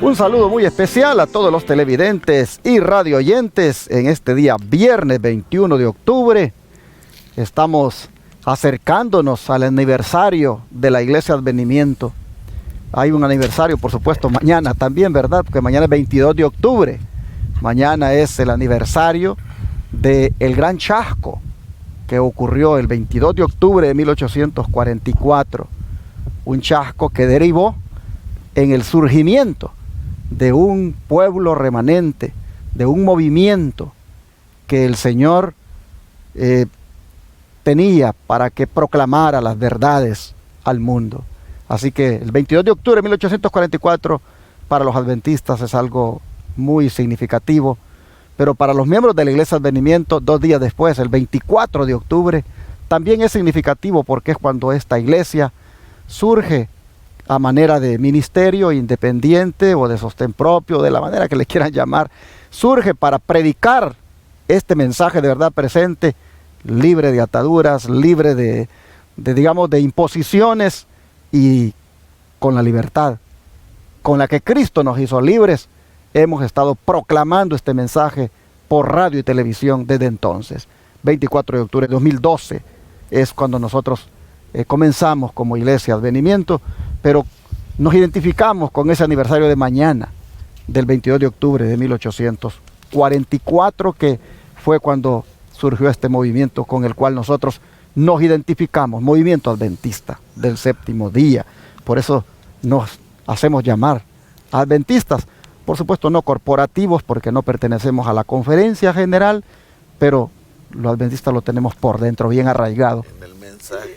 Un saludo muy especial a todos los televidentes y radio oyentes en este día viernes 21 de octubre. Estamos acercándonos al aniversario de la Iglesia Advenimiento. Hay un aniversario, por supuesto, mañana también, ¿verdad? Porque mañana es 22 de octubre. Mañana es el aniversario del gran chasco que ocurrió el 22 de octubre de 1844. Un chasco que derivó en el surgimiento de un pueblo remanente, de un movimiento que el Señor tenía para que proclamara las verdades al mundo. Así que el 22 de octubre de 1844 para los adventistas es algo muy significativo, pero para los miembros de la Iglesia Advenimiento, 2 días después, el 24 de octubre, también es significativo porque es cuando esta iglesia surge a manera de ministerio independiente o de sostén propio, de la manera que le quieran llamar, surge para predicar este mensaje de verdad presente, libre de ataduras, libre de imposiciones y con la libertad con la que Cristo nos hizo libres. Hemos estado proclamando este mensaje por radio y televisión desde entonces. 24 de octubre de 2012 es cuando nosotros comenzamos como Iglesia Advenimiento, pero nos identificamos con ese aniversario de mañana, del 22 de octubre de 1844, que fue cuando surgió este movimiento con el cual nosotros nos identificamos, movimiento adventista del séptimo día. Por eso nos hacemos llamar adventistas, por supuesto no corporativos, porque no pertenecemos a la conferencia general, pero los adventistas lo tenemos por dentro, bien arraigado. En el mensaje.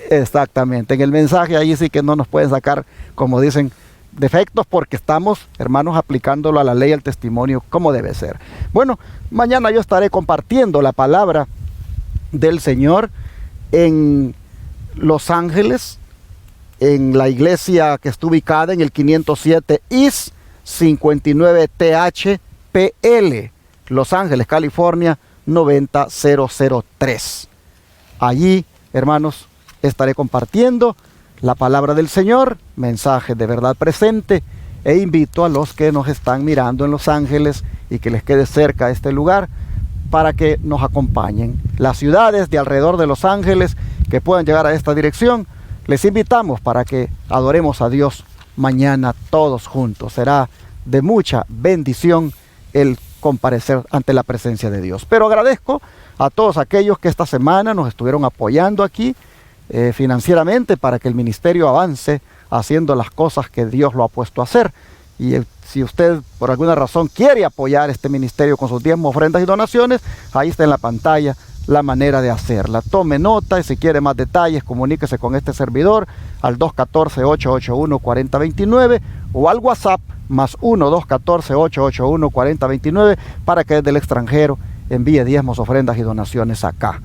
Exactamente, en el mensaje ahí sí que no nos pueden sacar, como dicen, defectos, porque estamos, hermanos, aplicándolo a la ley, al testimonio, como debe ser. Bueno, mañana yo estaré compartiendo la palabra del Señor en Los Ángeles, en la iglesia que está ubicada en el 507 East 59 TH PL, Los Ángeles, California, 90003. Allí, hermanos, estaré compartiendo la palabra del Señor, mensaje de verdad presente, e invito a los que nos están mirando en Los Ángeles y que les quede cerca este lugar para que nos acompañen. Las ciudades de alrededor de Los Ángeles que puedan llegar a esta dirección, les invitamos para que adoremos a Dios mañana todos juntos. Será de mucha bendición el comparecer ante la presencia de Dios. Pero agradezco a todos aquellos que esta semana nos estuvieron apoyando aquí financieramente para que el ministerio avance haciendo las cosas que Dios lo ha puesto a hacer. Y si usted por alguna razón quiere apoyar este ministerio con sus diezmos, ofrendas y donaciones, ahí está en la pantalla la manera de hacerla. Tome nota y si quiere más detalles, comuníquese con este servidor al 214-881-4029 o al WhatsApp más 1-214-881-4029 para que desde el extranjero envíe diezmos, ofrendas y donaciones acá.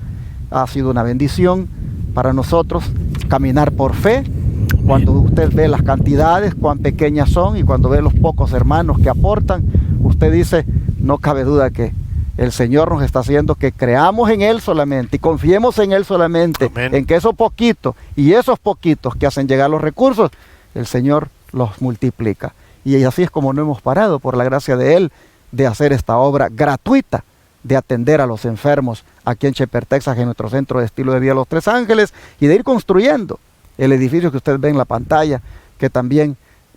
Ha sido una bendición para nosotros caminar por fe. Cuando usted ve las cantidades, cuán pequeñas son, y cuando ve los pocos hermanos que aportan, usted dice, no cabe duda que el Señor nos está haciendo que creamos en Él solamente y confiemos en Él solamente. Amén. En que esos poquitos y esos poquitos que hacen llegar los recursos, el Señor los multiplica. Y así es como no hemos parado, por la gracia de Él, de hacer esta obra gratuita, de atender a los enfermos aquí en Shepherd, Texas, en nuestro centro de estilo de vida Los Tres Ángeles, y de ir construyendo el edificio que usted ve en la pantalla, que también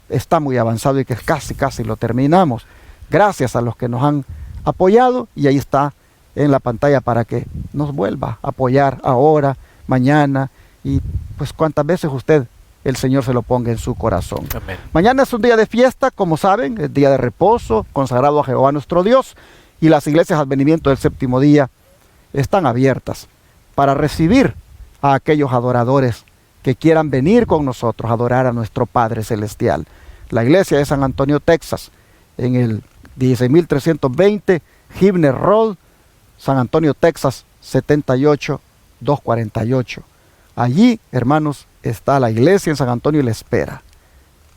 está muy avanzado y que casi lo terminamos. Gracias a los que nos han apoyado, y ahí está en la pantalla para que nos vuelva a apoyar ahora, mañana, y pues cuantas veces usted, el Señor se lo ponga en su corazón. Amén. Mañana es un día de fiesta, como saben, es día de reposo, consagrado a Jehová nuestro Dios, y las iglesias Advenimiento del séptimo día están abiertas para recibir a aquellos adoradores que quieran venir con nosotros a adorar a nuestro Padre Celestial. La iglesia de San Antonio, Texas, en el 16320 Gibner Road, San Antonio, Texas, 78248. Allí, hermanos, está la iglesia en San Antonio y le espera.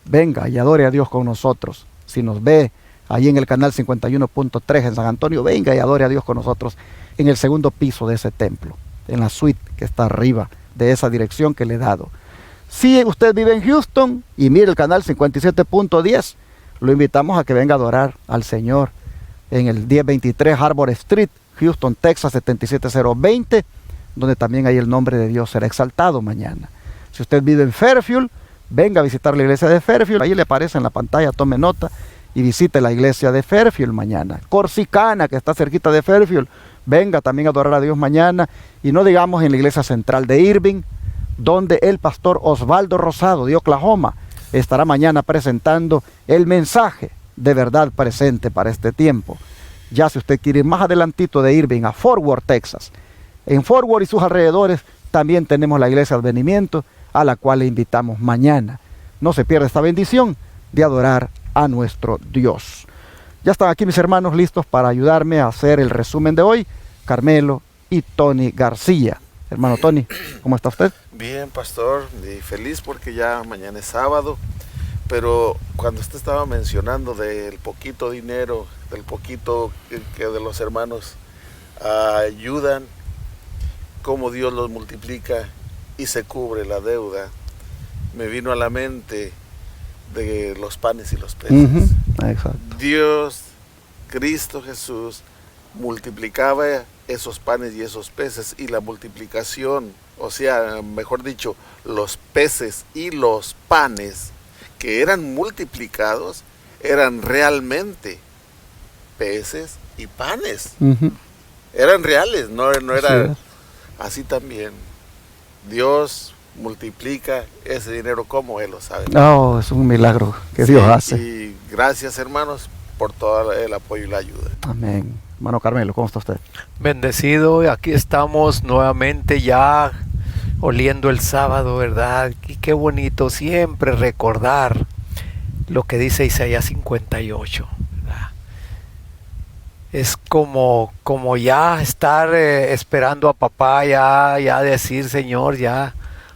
Venga y adore a Dios con nosotros. Si nos ve allí en el canal 51.3 en San Antonio, venga y adore a Dios con nosotros en el segundo piso de ese templo, en la suite que está arriba de esa dirección que le he dado. Si usted vive en Houston y mire el canal 57.10, lo invitamos a que venga a adorar al Señor en el 1023 Harbor Street, Houston, Texas 77020, donde también ahí el nombre de Dios será exaltado mañana. Si usted vive en Fairfield, venga a visitar la iglesia de Fairfield, ahí le aparece en la pantalla, tome nota y visite la iglesia de Fairfield mañana. Corsicana, que está cerquita de Fairfield, venga también a adorar a Dios mañana, y no digamos en la iglesia central de Irving, donde el pastor Osvaldo Rosado de Oklahoma estará mañana presentando el mensaje de verdad presente para este tiempo. Ya si usted quiere ir más adelantito de Irving a Fort Worth, Texas, en Fort Worth y sus alrededores también tenemos la iglesia Advenimiento, a la cual le invitamos mañana. No se pierda esta bendición de adorar a nuestro Dios. Ya están aquí mis hermanos listos para ayudarme a hacer el resumen de hoy, Carmelo y Tony García. Hermano Tony, ¿cómo está usted? Bien, pastor, y feliz porque ya mañana es sábado, pero cuando usted estaba mencionando del poquito dinero, del poquito que de los hermanos ayudan, cómo Dios los multiplica y se cubre la deuda, me vino a la mente de los panes y los peces. Exacto. Dios, Cristo Jesús, multiplicaba esos panes y esos peces, y la multiplicación, o sea, mejor dicho, los peces y los panes que eran multiplicados eran realmente peces y panes. Eran reales, no era así también. Dios multiplica ese dinero como Él lo sabe. Oh, es un milagro que Dios hace. Y gracias, hermanos, por todo el apoyo y la ayuda. Amén. Hermano Carmelo, ¿cómo está usted? Bendecido, aquí estamos nuevamente ya oliendo el sábado, ¿verdad? Y qué bonito siempre recordar lo que dice Isaías 58, ¿verdad? Es como ya estar esperando a papá, ya decir, Señor, ya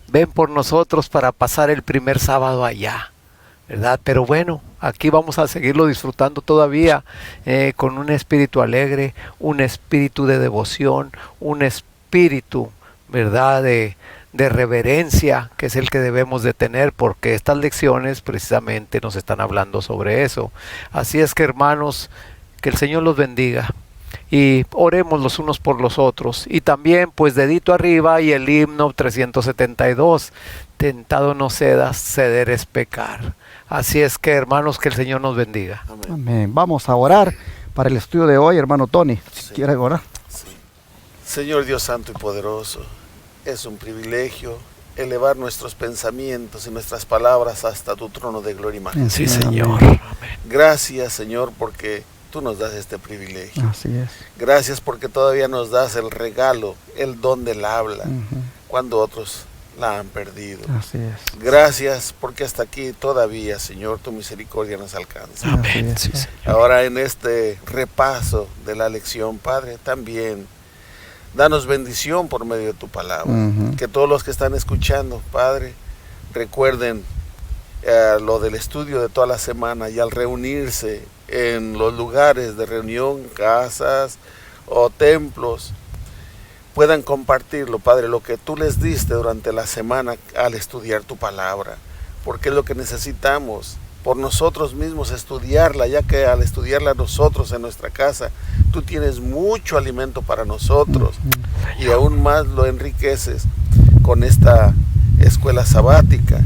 ven por nosotros para pasar el primer sábado allá, ¿verdad? Pero bueno, aquí vamos a seguirlo disfrutando todavía con un espíritu alegre, un espíritu de devoción, un espíritu, ¿verdad?, de reverencia, que es el que debemos de tener, porque estas lecciones precisamente nos están hablando sobre eso. Así es que, hermanos, que el Señor los bendiga y oremos los unos por los otros. Y también, pues, dedito arriba y el himno 372, tentado no cedas, ceder es pecar. Así es que, hermanos, que el Señor nos bendiga. Amén. Amén. Vamos a orar para el estudio de hoy, hermano Tony. Si quiere orar. Sí. Señor Dios Santo y Poderoso, es un privilegio elevar nuestros pensamientos y nuestras palabras hasta tu trono de gloria y majestad. Sí, Señor. Amén. Gracias, Señor, porque tú nos das este privilegio. Así es. Gracias porque todavía nos das el regalo, el don del habla, cuando otros la han perdido. Así es. Gracias porque hasta aquí todavía, Señor, tu misericordia nos alcanza. Amén. Así Sí, es. Señor. Ahora en este repaso de la lección, Padre, también danos bendición por medio de tu palabra. Que todos los que están escuchando, Padre, recuerden lo del estudio de toda la semana, y al reunirse en los lugares de reunión, casas o templos, puedan compartirlo, Padre, lo que tú les diste durante la semana al estudiar tu palabra, porque es lo que necesitamos por nosotros mismos estudiarla, ya que al estudiarla nosotros en nuestra casa, tú tienes mucho alimento para nosotros, y aún más lo enriqueces con esta escuela sabática,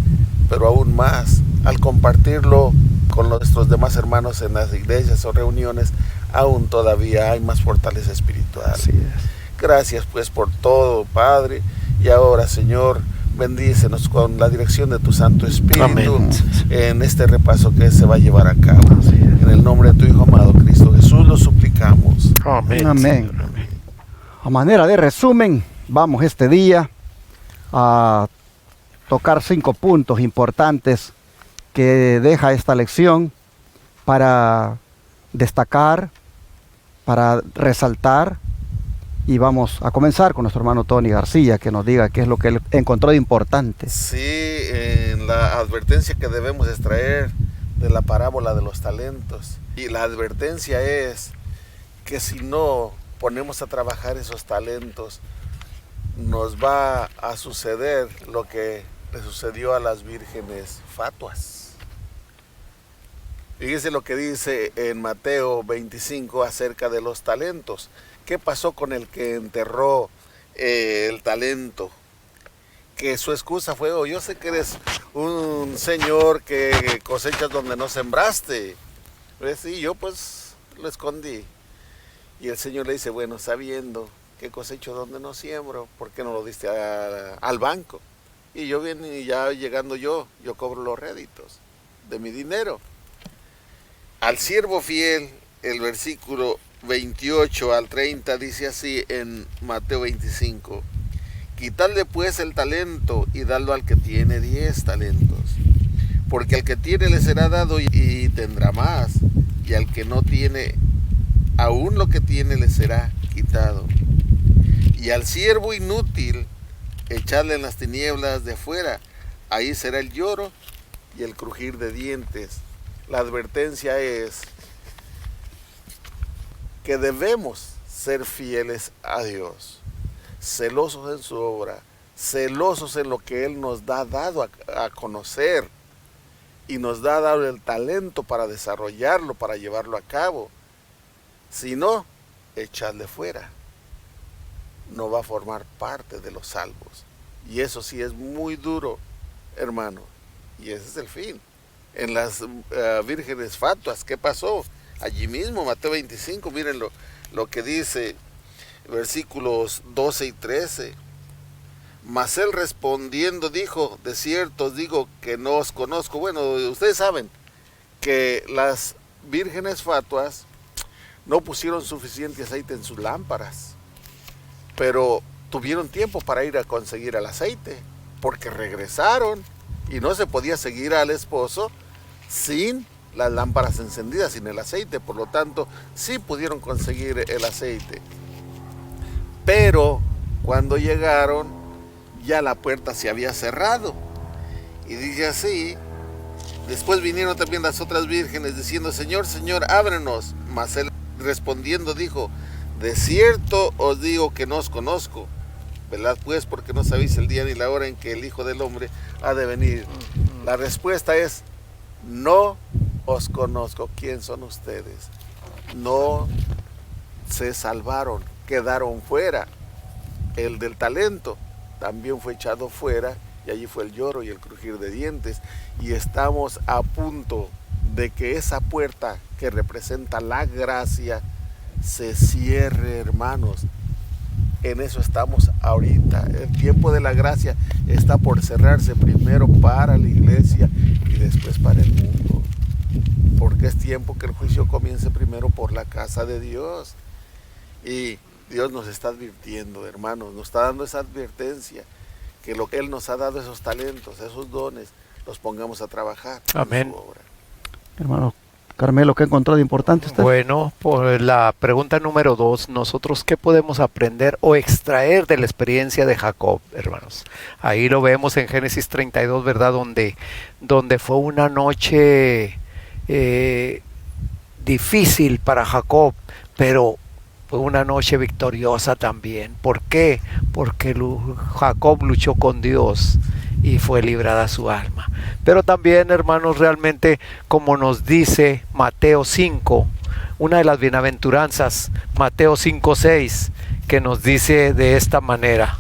pero aún más al compartirlo con nuestros demás hermanos en las iglesias o reuniones, aún todavía hay más fortaleza espiritual. Así es. Gracias pues por todo, Padre, y ahora, Señor, bendícenos con la dirección de tu Santo Espíritu. Amén. En este repaso que se va a llevar a cabo. Así es. En el nombre de tu Hijo amado Cristo Jesús lo suplicamos. Amén. Amén. Señor, amén. A manera de resumen, vamos este día a tocar 5 puntos importantes que deja esta lección para destacar, para resaltar, y vamos a comenzar con nuestro hermano Tony García, que nos diga qué es lo que él encontró de importante. Sí, en la advertencia que debemos extraer de la parábola de los talentos, y la advertencia es que si no ponemos a trabajar esos talentos, nos va a suceder lo que le sucedió a las vírgenes fatuas. Fíjese lo que dice en Mateo 25 acerca de los talentos. ¿Qué pasó con el que enterró el talento? Que su excusa fue: oh, yo sé que eres un señor que cosechas donde no sembraste. Pues sí, yo pues lo escondí. Y el Señor le dice: bueno, sabiendo que cosecho donde no siembro, ¿por qué no lo diste al banco? Y yo bien, y ya llegando yo cobro los réditos de mi dinero. Al siervo fiel, el versículo 28 al 30 dice así en Mateo 25: quitadle pues el talento y dadlo al que tiene 10 talentos, porque al que tiene le será dado y tendrá más, y al que no tiene, aún lo que tiene le será quitado. Y al siervo inútil, echadle en las tinieblas de afuera, ahí será el lloro y el crujir de dientes. La advertencia es que debemos ser fieles a Dios, celosos en su obra, celosos en lo que Él nos ha dado a conocer y nos ha dado el talento para desarrollarlo, para llevarlo a cabo. Si no, echadle fuera. No va a formar parte de los salvos. Y eso sí es muy duro, hermano. Y ese es el fin. En las vírgenes fatuas, ¿qué pasó? Allí mismo, Mateo 25, miren lo que dice, versículos 12 y 13. Mas él respondiendo dijo: de cierto os digo que no os conozco. Bueno, ustedes saben que las vírgenes fatuas no pusieron suficiente aceite en sus lámparas, pero tuvieron tiempo para ir a conseguir el aceite, porque regresaron y no se podía seguir al esposo sin las lámparas encendidas, sin el aceite. Por lo tanto, sí pudieron conseguir el aceite. Pero cuando llegaron, ya la puerta se había cerrado. Y dice así: después vinieron también las otras vírgenes diciendo: Señor, Señor, ábrenos. Mas él respondiendo dijo: de cierto os digo que no os conozco. Velad pues, porque no sabéis el día ni la hora en que el Hijo del Hombre ha de venir. La respuesta es: no os conozco. ¿Quién son ustedes? No se salvaron, quedaron fuera. El del talento también fue echado fuera, y allí fue el lloro y el crujir de dientes. Y estamos a punto de que esa puerta que representa la gracia se cierre, hermanos. En eso estamos ahorita. El tiempo de la gracia está por cerrarse, primero para la iglesia y después para el mundo. Porque es tiempo que el juicio comience primero por la casa de Dios. Y Dios nos está advirtiendo, hermanos, nos está dando esa advertencia, que lo que Él nos ha dado, esos talentos, esos dones, los pongamos a trabajar. Amén. En su obra. Hermano Carmelo, ¿qué encontró de importante usted? Bueno, por la pregunta número 2, nosotros ¿qué podemos aprender o extraer de la experiencia de Jacob, hermanos? Ahí lo vemos en Génesis 32, ¿verdad? Donde fue una noche difícil para Jacob, pero fue una noche victoriosa también. ¿Por qué? Porque Jacob luchó con Dios y fue librada su alma. Pero también, hermanos, realmente, como nos dice Mateo 5, una de las bienaventuranzas, Mateo 5:6, que nos dice de esta manera.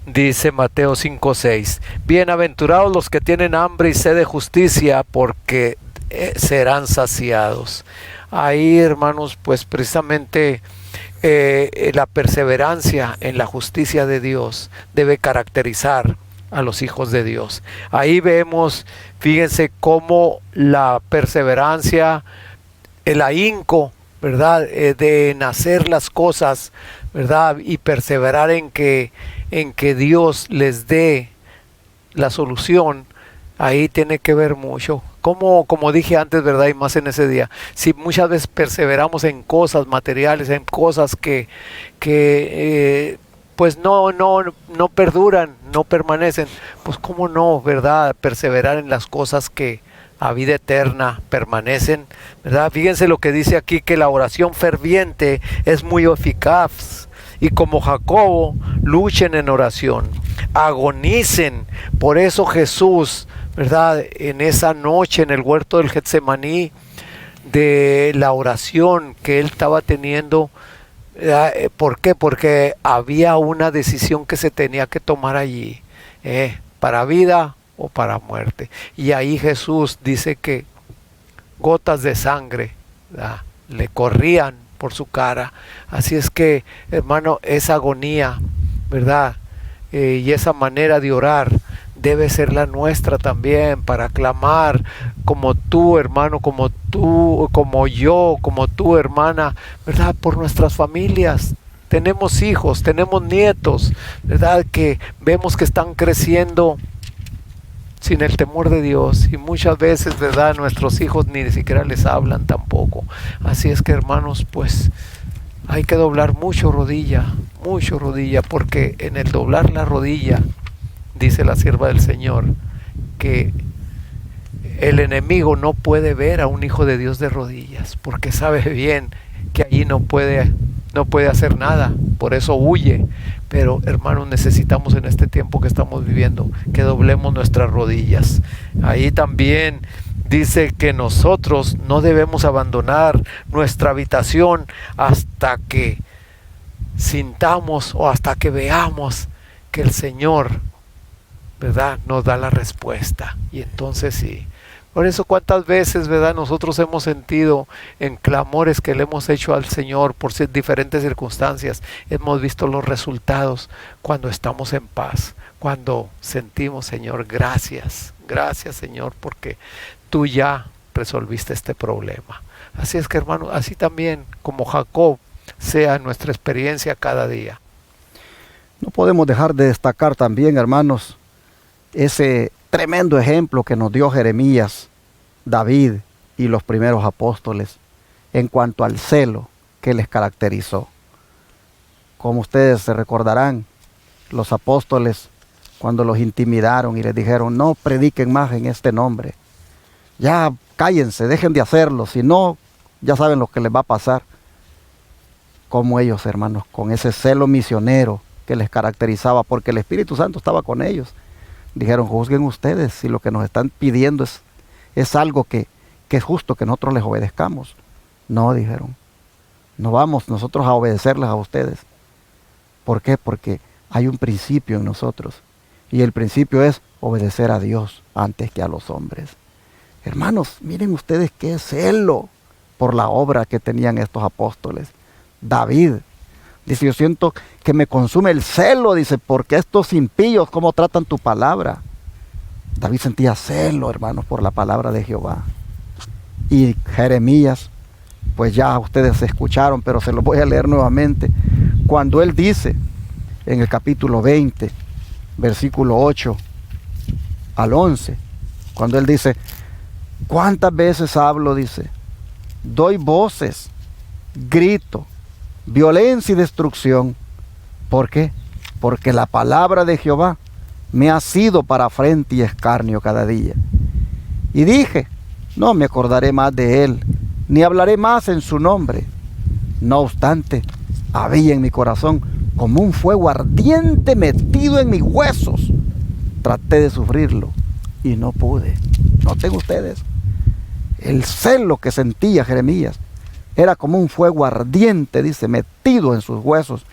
Dice Mateo 5:6: bienaventurados los que tienen hambre y sed de justicia, porque serán saciados. Ahí, hermanos, pues precisamente la perseverancia en la justicia de Dios debe caracterizar a los hijos de Dios. Ahí vemos, fíjense cómo la perseverancia, el ahínco, ¿verdad? De hacer las cosas, ¿verdad? Y perseverar en que Dios les dé la solución. Ahí tiene que ver mucho. Como dije antes, ¿verdad? Y más en ese día. Si muchas veces perseveramos en cosas materiales, en cosas que pues no perduran, no permanecen, pues cómo no, ¿verdad? Perseverar en las cosas que a vida eterna permanecen, ¿verdad? Fíjense lo que dice aquí, que la oración ferviente es muy eficaz. Y como Jacobo, luchen en oración, agonicen. Por eso Jesús ¿verdad? En esa noche en el huerto del Getsemaní, de la oración que él estaba teniendo. ¿Por qué? Porque había una decisión que se tenía que tomar allí, para vida o para muerte. Y ahí Jesús dice que gotas de sangre, ¿verdad?, le corrían por su cara. Así es que, hermano, esa agonía, ¿verdad? Y esa manera de orar debe ser la nuestra también, para clamar como tú, hermano, como tú, como yo, como tú, hermana, ¿verdad? Por nuestras familias. Tenemos hijos, tenemos nietos, ¿verdad?, que vemos que están creciendo sin el temor de Dios, y muchas veces, ¿verdad?, nuestros hijos ni siquiera les hablan tampoco. Así es que, hermanos, pues hay que doblar mucho rodilla, porque en el doblar la rodilla, dice la sierva del Señor, que el enemigo no puede ver a un hijo de Dios de rodillas, porque sabe bien que allí no puede hacer nada, por eso huye. Pero, hermanos, necesitamos en este tiempo que estamos viviendo que doblemos nuestras rodillas. Ahí también dice que nosotros no debemos abandonar nuestra habitación hasta que sintamos o hasta que veamos que el Señor, ¿verdad?, nos da la respuesta. Y entonces sí. Por eso, cuántas veces, ¿verdad?, nosotros hemos sentido en clamores que le hemos hecho al Señor por diferentes circunstancias, hemos visto los resultados cuando estamos en paz, cuando sentimos, Señor, gracias Señor, porque tú ya resolviste este problema. Así es que, hermano, así también como Jacob sea nuestra experiencia cada día. No podemos dejar de destacar también, hermanos, ese tremendo ejemplo que nos dio Jeremías, David y los primeros apóstoles en cuanto al celo que les caracterizó. Como ustedes se recordarán, los apóstoles, cuando los intimidaron y les dijeron: no prediquen más en este nombre, ya cállense, dejen de hacerlo, si no, ya saben lo que les va a pasar. Como ellos, hermanos, con ese celo misionero que les caracterizaba, porque el Espíritu Santo estaba con ellos, dijeron: juzguen ustedes si lo que nos están pidiendo es algo que es justo que nosotros les obedezcamos. No, dijeron, no vamos nosotros a obedecerles a ustedes. ¿Por qué? Porque hay un principio en nosotros, y el principio es obedecer a Dios antes que a los hombres. Hermanos, miren ustedes qué celo por la obra que tenían estos apóstoles. David dice: yo siento que me consume el celo, dice, porque estos impíos, ¿cómo tratan tu palabra? David sentía celo, hermanos, por la palabra de Jehová. Y Jeremías, pues ya ustedes escucharon, pero se lo voy a leer nuevamente. Cuando él dice, en el capítulo 20, versículo 8 al 11, cuando él dice: ¿cuántas veces hablo? Dice, doy voces, grito, violencia y destrucción. ¿Por qué? Porque la palabra de Jehová me ha sido para afrenta y escarnio cada día. Y dije: no me acordaré más de él, ni hablaré más en su nombre. No obstante, había en mi corazón como un fuego ardiente metido en mis huesos. Traté de sufrirlo y no pude. Noten ustedes, el celo que sentía Jeremías era como un fuego ardiente, dice, metido en sus huesos,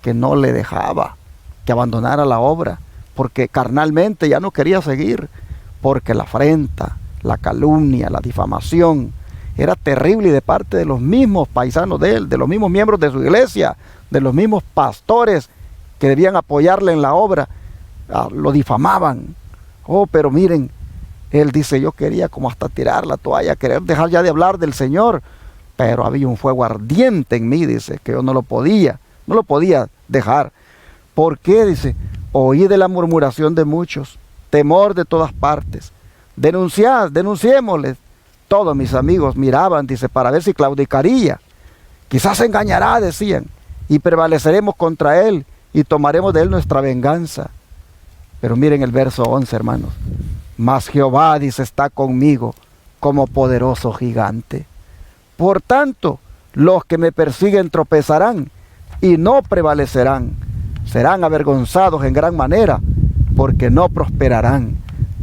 que no le dejaba que abandonara la obra, porque carnalmente ya no quería seguir, porque la afrenta, la calumnia, la difamación era terrible, y de parte de los mismos paisanos de él, de los mismos miembros de su iglesia, de los mismos pastores que debían apoyarle en la obra, lo difamaban. Oh, pero miren, él dice: yo quería como hasta tirar la toalla, querer dejar ya de hablar del Señor, pero había un fuego ardiente en mí, dice, que yo no lo podía dejar. ¿Por qué? Dice: oí de la murmuración de muchos, temor de todas partes. Denunciémosles. Todos mis amigos miraban, dice, para ver si claudicaría. Quizás se engañará, decían, y prevaleceremos contra él y tomaremos de él nuestra venganza. Pero miren el verso 11, hermanos. Mas Jehová, dice, está conmigo como poderoso gigante. Por tanto, los que me persiguen tropezarán y no prevalecerán. Serán avergonzados en gran manera, porque no prosperarán.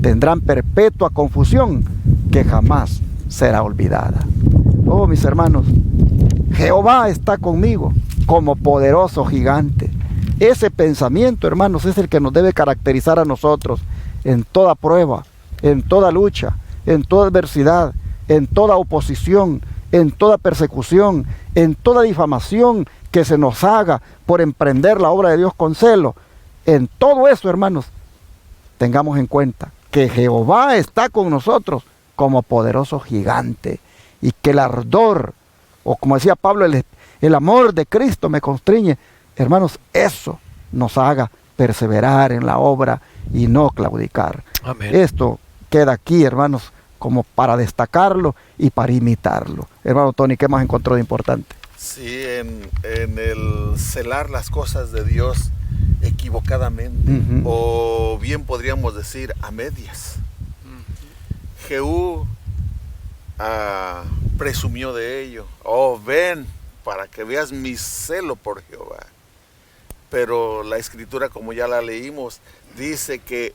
tendrán perpetua confusión que jamás será olvidada. Oh, mis hermanos, Jehová está conmigo como poderoso gigante. Ese pensamiento, hermanos, es el que nos debe caracterizar a nosotros en toda prueba, en toda lucha, en toda adversidad, en toda oposición, en toda persecución, en toda difamación que se nos haga por emprender la obra de Dios con celo. En todo eso, hermanos, tengamos en cuenta que Jehová está con nosotros como poderoso gigante, y que el ardor, o como decía Pablo, el amor de Cristo me constriñe. Hermanos, eso nos haga perseverar en la obra y no claudicar. Amén. Esto queda aquí, hermanos, como para destacarlo y para imitarlo. Hermano Tony, ¿qué más encontró de importante? Sí, en el celar las cosas de Dios equivocadamente, o bien podríamos decir a medias. Jehú presumió de ello. Oh, ven para que veas mi celo por Jehová. Pero la escritura, como ya la leímos, dice que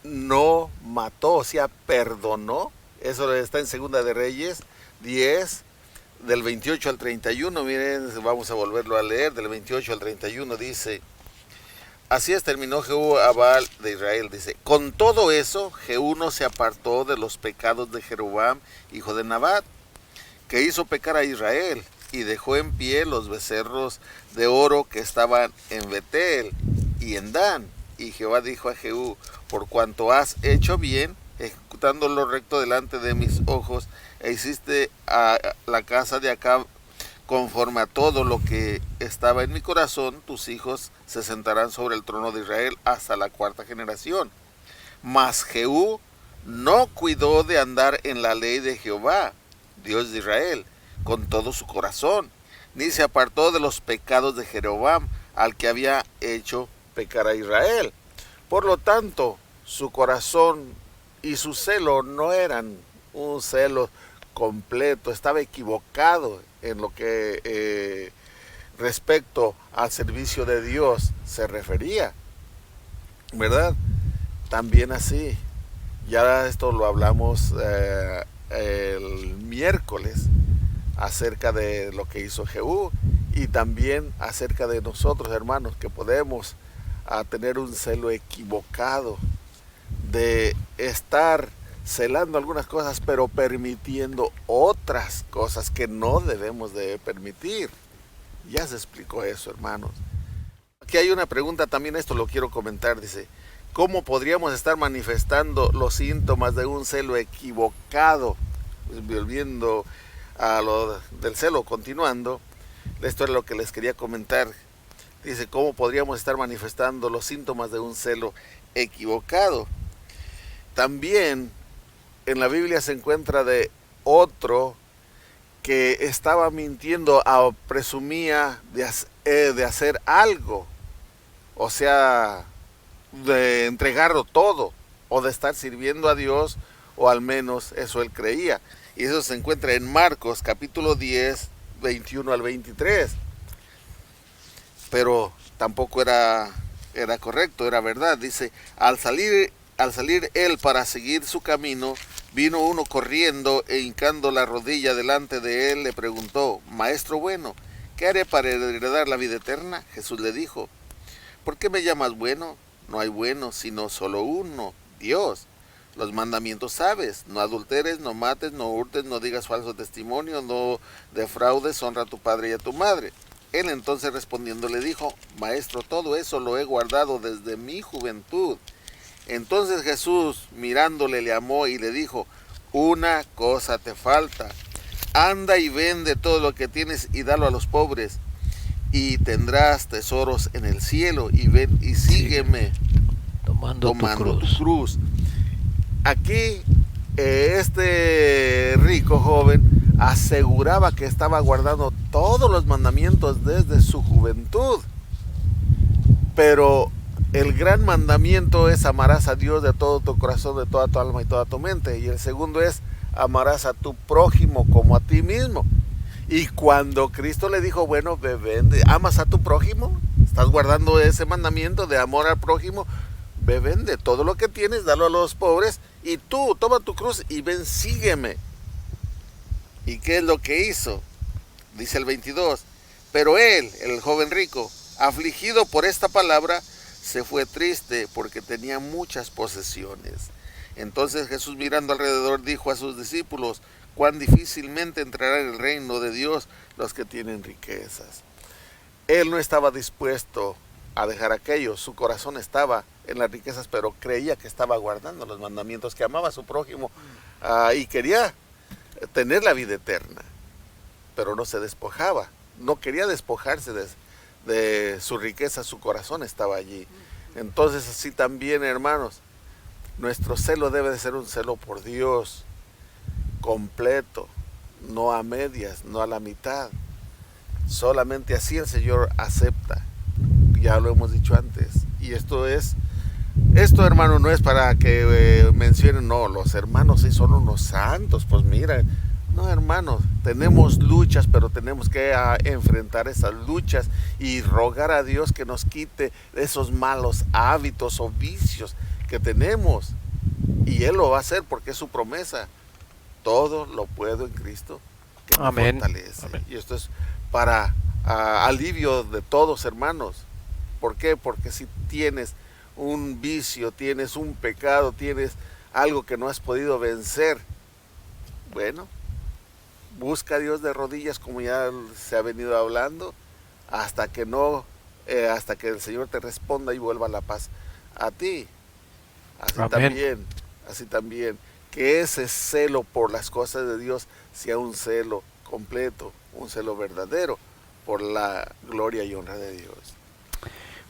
no mató, o sea, perdonó. Eso está en Segunda de Reyes 10, del 28 al 31. Miren, vamos a volverlo a leer, del 28 al 31 dice: así exterminó Jehú a Baal de Israel. Dice: con todo eso, Jehú no se apartó de los pecados de Jeroboam, hijo de Nabat, que hizo pecar a Israel, y dejó en pie los becerros de oro que estaban en Betel y en Dan. Y Jehová dijo a Jehú: por cuanto has hecho bien, ejecutando lo recto delante de mis ojos, e hiciste a la casa de Acab conforme a todo lo que estaba en mi corazón, tus hijos se sentarán sobre el trono de Israel hasta la 4ª generación. Mas Jehú no cuidó de andar en la ley de Jehová, Dios de Israel, con todo su corazón, ni se apartó de los pecados de Jeroboam, al que había hecho pecar a Israel. Por lo tanto, su corazón y su celo no eran un celo completo, estaba equivocado en lo que respecto al servicio de Dios se refería, ¿verdad? También así, ya esto lo hablamos el miércoles, acerca de lo que hizo Jehú, y también acerca de nosotros, hermanos, que podemos tener un celo equivocado, de estar celando algunas cosas pero permitiendo otras cosas que no debemos de permitir. Ya se explicó eso, hermanos. Aquí hay una pregunta también, esto lo quiero comentar, dice: ¿cómo podríamos estar manifestando los síntomas de un celo equivocado? Pues, volviendo a lo del celo, continuando, esto es lo que les quería comentar. Dice: ¿cómo podríamos estar manifestando los síntomas de un celo equivocado? También en la Biblia se encuentra de otro que estaba mintiendo, presumía de hacer algo, o sea, de entregarlo todo, o de estar sirviendo a Dios, o al menos eso él creía. Y eso se encuentra en Marcos capítulo 10, 21 al 23. Pero tampoco era correcto, era verdad. Dice: al salir él para seguir su camino, vino uno corriendo e hincando la rodilla delante de él, le preguntó: Maestro bueno, ¿qué haré para heredar la vida eterna? Jesús le dijo: ¿por qué me llamas bueno? No hay bueno, sino solo uno, Dios. Los mandamientos sabes: no adulteres, no mates, no hurtes, no digas falso testimonio, no defraudes, honra a tu padre y a tu madre. Él entonces respondiendo le dijo: Maestro, todo eso lo he guardado desde mi juventud. Entonces Jesús, mirándole, le amó y le dijo: una cosa te falta. Anda y vende todo lo que tienes y dalo a los pobres, y tendrás tesoros en el cielo, y ven y sígueme, tomando tu cruz. Aquí este rico joven aseguraba que estaba guardando todos los mandamientos desde su juventud, pero el gran mandamiento es: amarás a Dios de todo tu corazón, de toda tu alma y toda tu mente. Y el segundo es: amarás a tu prójimo como a ti mismo. Y cuando Cristo le dijo: bueno, vende, ¿amas a tu prójimo? ¿Estás guardando ese mandamiento de amor al prójimo? ve, vende todo lo que tienes, dalo a los pobres, y tú toma tu cruz y ven, sígueme. ¿Y qué es lo que hizo? Dice el 22, pero él, el joven rico, afligido por esta palabra, se fue triste porque tenía muchas posesiones. Entonces Jesús, mirando alrededor, dijo a sus discípulos, cuán difícilmente entrarán en el reino de Dios los que tienen riquezas. Él no estaba dispuesto a dejar aquello, su corazón estaba en las riquezas, pero creía que estaba guardando los mandamientos, que amaba a su prójimo y quería tener la vida eterna, pero no se despojaba, no quería despojarse de su riqueza, su corazón estaba allí. Entonces así también, hermanos, nuestro celo debe de ser un celo por Dios, completo, no a medias, no a la mitad. Solamente así el Señor acepta. Ya lo hemos dicho antes. Y esto, hermano, no es para que mencionen, no, los hermanos sí son unos santos, pues mira. No, hermanos, tenemos luchas, pero tenemos que enfrentar esas luchas y rogar a Dios que nos quite esos malos hábitos o vicios que tenemos. Y Él lo va a hacer porque es su promesa. Todo lo puedo en Cristo que me fortalece. Amén. Y esto es para alivio de todos, hermanos. ¿Por qué? Porque si tienes un vicio, tienes un pecado, tienes algo que no has podido vencer, bueno, busca a Dios de rodillas, como ya se ha venido hablando, hasta que el Señor te responda y vuelva la paz a ti. Así también, que ese celo por las cosas de Dios sea un celo completo, un celo verdadero por la gloria y honra de Dios.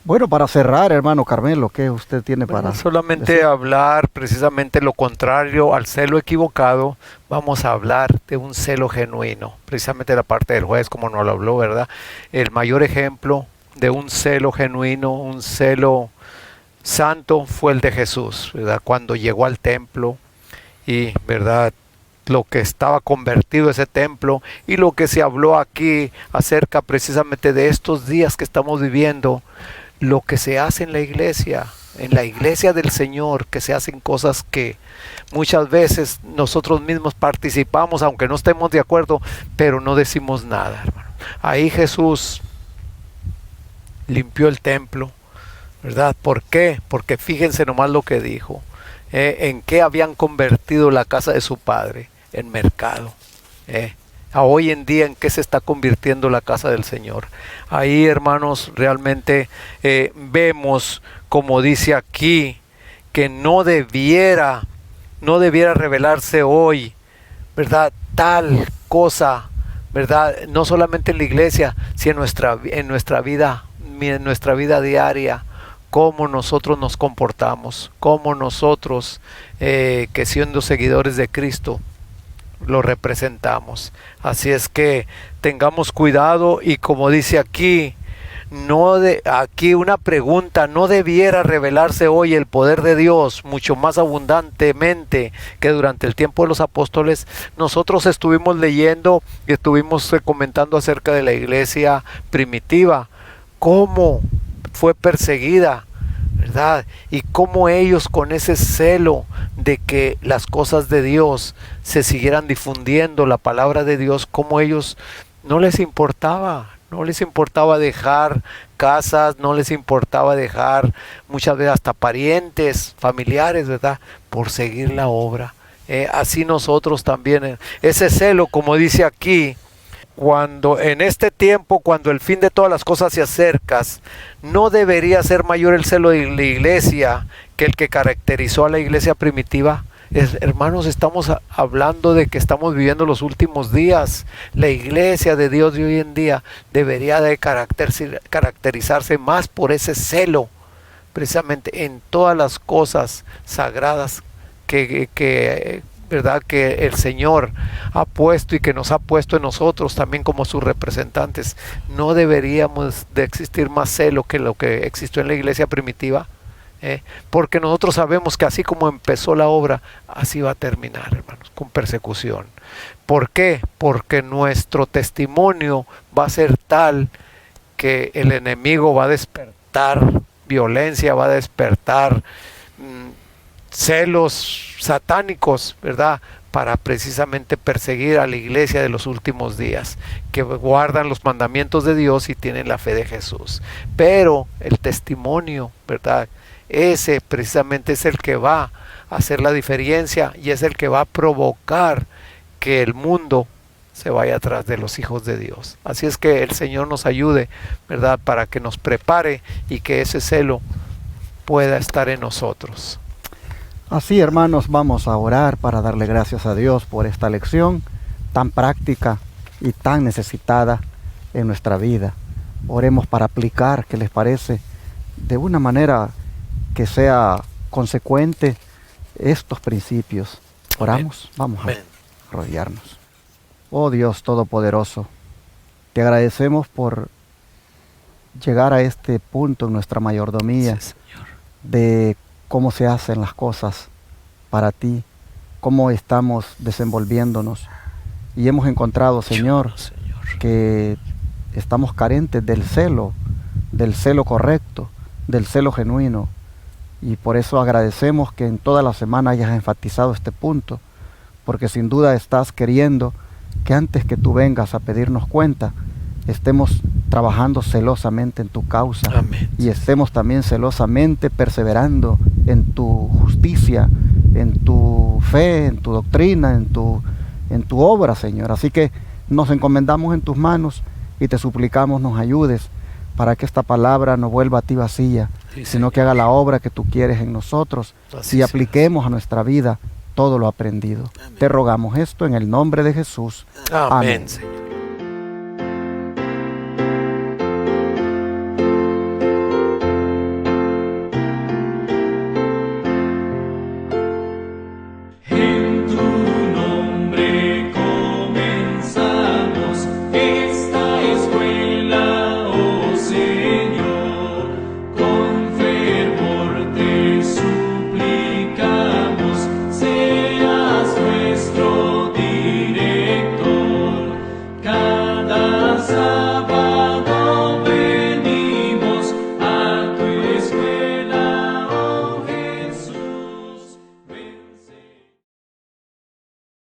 Bueno, para cerrar, hermano Carmelo, ¿qué usted tiene para solamente decir? Hablar precisamente lo contrario al celo equivocado. Vamos a hablar de un celo genuino, precisamente la parte del juez, como nos lo habló, ¿verdad? El mayor ejemplo de un celo genuino, un celo santo, fue el de Jesús, ¿verdad? Cuando llegó al templo y, ¿verdad?, lo que estaba convertido ese templo, y lo que se habló aquí acerca precisamente de estos días que estamos viviendo, lo que se hace en la iglesia del Señor, que se hacen cosas que muchas veces nosotros mismos participamos, aunque no estemos de acuerdo, pero no decimos nada, hermano. Ahí Jesús limpió el templo, ¿verdad? ¿Por qué? Porque fíjense nomás lo que dijo, en qué habían convertido la casa de su padre, en mercado. A hoy en día, en qué se está convirtiendo la casa del Señor. Ahí, hermanos, realmente vemos, como dice aquí, que no debiera revelarse hoy, ¿verdad?, tal cosa, ¿verdad?, no solamente en la iglesia, sino en nuestra vida diaria, cómo nosotros nos comportamos, cómo nosotros, que siendo seguidores de Cristo, lo representamos. Así es que tengamos cuidado, y como dice aquí, aquí una pregunta: ¿no debiera revelarse hoy el poder de Dios mucho más abundantemente que durante el tiempo de los apóstoles? Nosotros estuvimos leyendo y estuvimos comentando acerca de la iglesia primitiva, cómo fue perseguida, ¿verdad? Y cómo ellos, con ese celo de que las cosas de Dios se siguieran difundiendo, la palabra de Dios, cómo ellos no les importaba dejar casas, no les importaba dejar muchas veces hasta parientes, familiares, ¿verdad?, por seguir la obra. Así nosotros también, ese celo, como dice aquí, cuando en este tiempo, cuando el fin de todas las cosas se acerca, no debería ser mayor el celo de la iglesia que el que caracterizó a la iglesia primitiva. Hermanos, estamos hablando de que estamos viviendo los últimos días. La iglesia de Dios de hoy en día debería de caracterizarse más por ese celo, precisamente en todas las cosas sagradas ¿verdad?, que el Señor ha puesto y que nos ha puesto en nosotros también como sus representantes. No deberíamos de existir más celo que lo que existió en la iglesia primitiva, porque nosotros sabemos que así como empezó la obra, así va a terminar, hermanos, con persecución. ¿Por qué? Porque nuestro testimonio va a ser tal que el enemigo va a despertar violencia, va a despertar celos satánicos, ¿verdad? Para precisamente perseguir a la iglesia de los últimos días, que guardan los mandamientos de Dios y tienen la fe de Jesús. Pero el testimonio, ¿verdad? Ese precisamente es el que va a hacer la diferencia y es el que va a provocar que el mundo se vaya atrás de los hijos de Dios. Así es que el Señor nos ayude, ¿verdad? Para que nos prepare y que ese celo pueda estar en nosotros. Así, hermanos, vamos a orar para darle gracias a Dios por esta lección tan práctica y tan necesitada en nuestra vida. Oremos para aplicar, ¿qué les parece? De una manera que sea consecuente estos principios. Oramos, vamos a arrodillarnos. Oh Dios Todopoderoso, te agradecemos por llegar a este punto en nuestra mayordomía, sí, de cómo se hacen las cosas para ti, cómo estamos desenvolviéndonos. Y hemos encontrado, Señor, que estamos carentes del celo correcto, del celo genuino. Y por eso agradecemos que en toda la semana hayas enfatizado este punto, porque sin duda estás queriendo que antes que tú vengas a pedirnos cuenta, estemos trabajando celosamente en tu causa. Amén. Y estemos también celosamente perseverando en tu justicia, en tu fe, en tu doctrina, en tu obra, Señor. Así que nos encomendamos en tus manos y te suplicamos nos ayudes para que esta palabra no vuelva a ti vacía, sí, sino que haga la obra que tú quieres en nosotros y apliquemos a nuestra vida todo lo aprendido. Amén. Te rogamos esto en el nombre de Jesús. Amén, Señor.